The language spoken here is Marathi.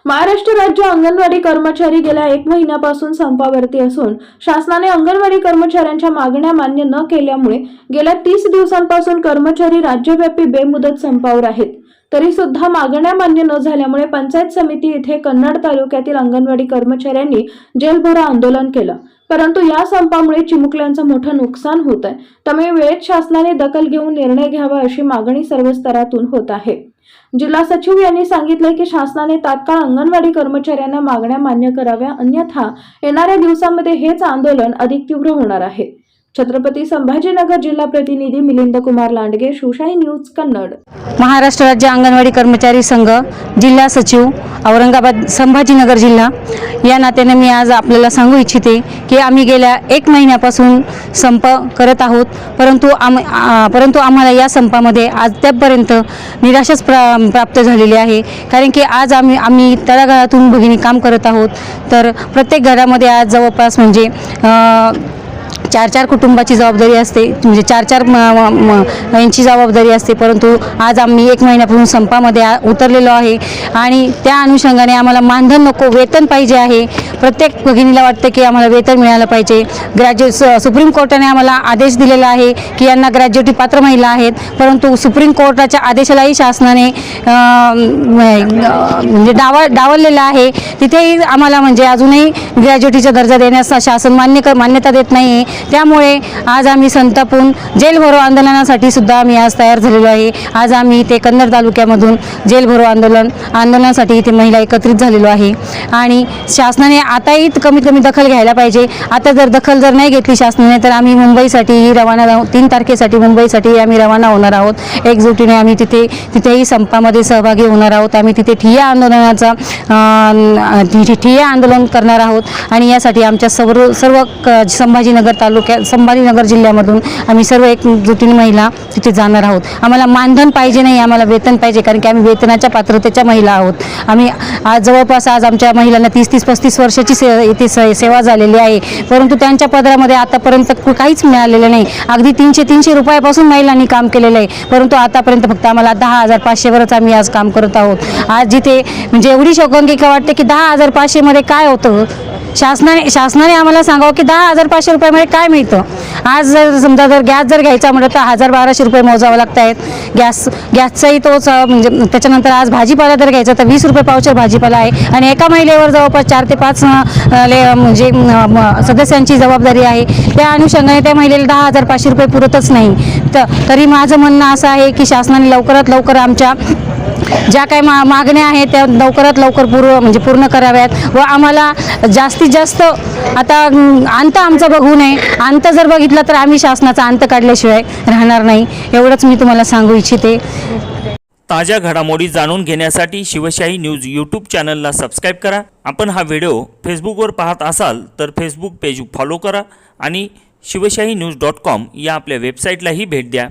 महाराष्ट्र राज्य अंगणवाडी कर्मचारी गेल्या 1 महिन्यापासून संपावरती असून शासनाने अंगणवाडी कर्मचाऱ्यांच्या मागण्या मान्य न केल्यामुळे गेल्या 30 दिवसांपासून कर्मचारी राज्यव्यापी बेमुदत संपावर आहेत। तरी सुद्धा मागण्या मान्य न झाल्यामुळे पंचायत समिती येथे कन्नड तालुक्यातील अंगणवाडी कर्मचाऱ्यांनी जेलभरो आंदोलन केलं। परंतु या संपामुळे चिमुकल्यांचं मोठं नुकसान होत आहे, त्यामुळे वेळेत शासनाने दखल घेऊन निर्णय घ्यावा अशी मागणी सर्व स्तरातून होत आहे। जिल्हा सचिव यांनी सांगितले की शासनाने तात्काळ अंगणवाडी कर्मचाऱ्यांना मागण्या मान्य कराव्या, अन्यथा येणाऱ्या दिवसांमध्ये हेच आंदोलन अधिक तीव्र होणार आहे। छत्रपती संभाजीनगर जिल्हा प्रतिनिधी मिलिंद कुमार लांडगे, शिवशाही न्यूज कन्नड। महाराष्ट्र राज्य अंगणवाडी कर्मचारी संघ जिल्हा सचिव औरंगाबाद संभाजीनगर जिल्हा या नात्याने मी आज आपल्याला सांगू इच्छिते की आम्ही गेल्या 1 महिन्यापासून संप करत आहोत, परंतु आम्हाला या संपामध्ये अद्यापपर्यंत निराशाच प्राप्त झालेली आहे। कारण की आज आम्ही तळागाळातून भगिनी काम करत आहोत, तर प्रत्येक घरामध्ये आज जवळपास म्हणजे 4-4 कुटुंबाची जबाबदारी असते, म्हणजे 4-4 यांची जबाबदारी असते। परंतु आज आम्ही 1 महिन्यापासून संपामध्ये उतरलेलो आहे आणि त्या अनुषंगाने आम्हाला मानधन नको, वेतन पाहिजे आहे। प्रत्येक भगिनीला वाटते की आम्हाला वेतन मिळालं पाहिजे। सुप्रीम कोर्टाने आम्हाला आदेश दिलेला आहे की यांना ग्रॅज्युएटी पात्र महिला आहेत, परंतु सुप्रीम कोर्टाच्या आदेशालाही शासनाने म्हणजे डावललेला आहे। तिथेही आम्हाला म्हणजे अजूनही ग्रॅज्युएटीचा दर्जा देण्यास शासन मान्यता देत नाही। त्यामुळे आज आम्ही संतापून जेलभरो आंदोलनासाठी सुद्धा आम्ही आज तयार झालेलो आहे। आज आम्ही इथे कन्नड तालुक्यामधून जेलभरो आंदोलनासाठी इथे महिला एकत्रित झालेलो आहे आणि शासनाने आताही कमीत कमी दखल घ्यायला पाहिजे। आता जर दखल नाही घेतली शासनाने तर आम्ही मुंबईसाठी रवाना 3 तारखेसाठी मुंबईसाठी आम्ही रवाना होणार आहोत। एकजुटीने आम्ही तिथेही संपामध्ये सहभागी होणार आहोत। आम्ही तिथे ठिय्या आंदोलन करणार आहोत आणि यासाठी आमच्या सर्व संभाजीनगर जिल्ह्यामधून आम्ही सर्व एकजुटीने महिला तिथे जाणार आहोत। आम्हाला मानधन पाहिजे नाही, आम्हाला वेतन पाहिजे, कारण की आम्ही वेतनाच्या पात्रतेच्या महिला आहोत। आम्ही आज जवळपास आमच्या महिलांना 30-35 वर्षाची इथे सेवा झालेली आहे, परंतु त्यांच्या पदरामध्ये आतापर्यंत काहीच मिळालेलं नाही। अगदी 300 रुपयापासून महिलांनी काम केलेलं आहे, परंतु आतापर्यंत फक्त आम्हाला 10,500 वरच आम्ही आज काम करत आहोत। आज जिथे म्हणजे एवढी शोकांतिका वाटते की 10,500 मध्ये काय होतं। शासनाने आम्हाला सांगावं की 10,500 रुपयामध्ये काय मिळतं। आज समजा गॅस घ्यायचा म्हटलं तर 1,000-1,200 रुपये मोजावं लागत आहेत। गॅसचाही तोच म्हणजे त्याच्यानंतर आज भाजीपाला जर घ्यायचा तर 20 रुपये पावशेर भाजीपाला आहे आणि एका महिलेवर जवळपास 4 ते 5 म्हणजे सदस्यांची जबाबदारी आहे। त्या अनुषंगाने त्या महिलेला 10,500 रुपये पुरतच नाही। तरी माझं म्हणणं असं आहे की शासनाने लवकरात लवकर आमच्या ज्या काही मागण्या आहेत त्या लवकरात लवकर पूर्ण कराव्यात व आम्हाला जास्तीत जास्त आता अंत आमचा बघू नये। अंत जर बघितला तर आम्ही शासनाचा अंत काढल्याशिवाय राहणार नाही, एवढंच मी तुम्हाला सांगू इच्छिते। ताज्या घडामोडी जाणून घेण्यासाठी शिवशाही न्यूज यूट्यूब चॅनलला सबस्क्राईब करा। आपण हा व्हिडिओ फेसबुकवर पाहत असाल तर फेसबुक पेज फॉलो करा आणि शिवशाही न्यूज.com या आपल्या वेबसाईटलाही भेट द्या।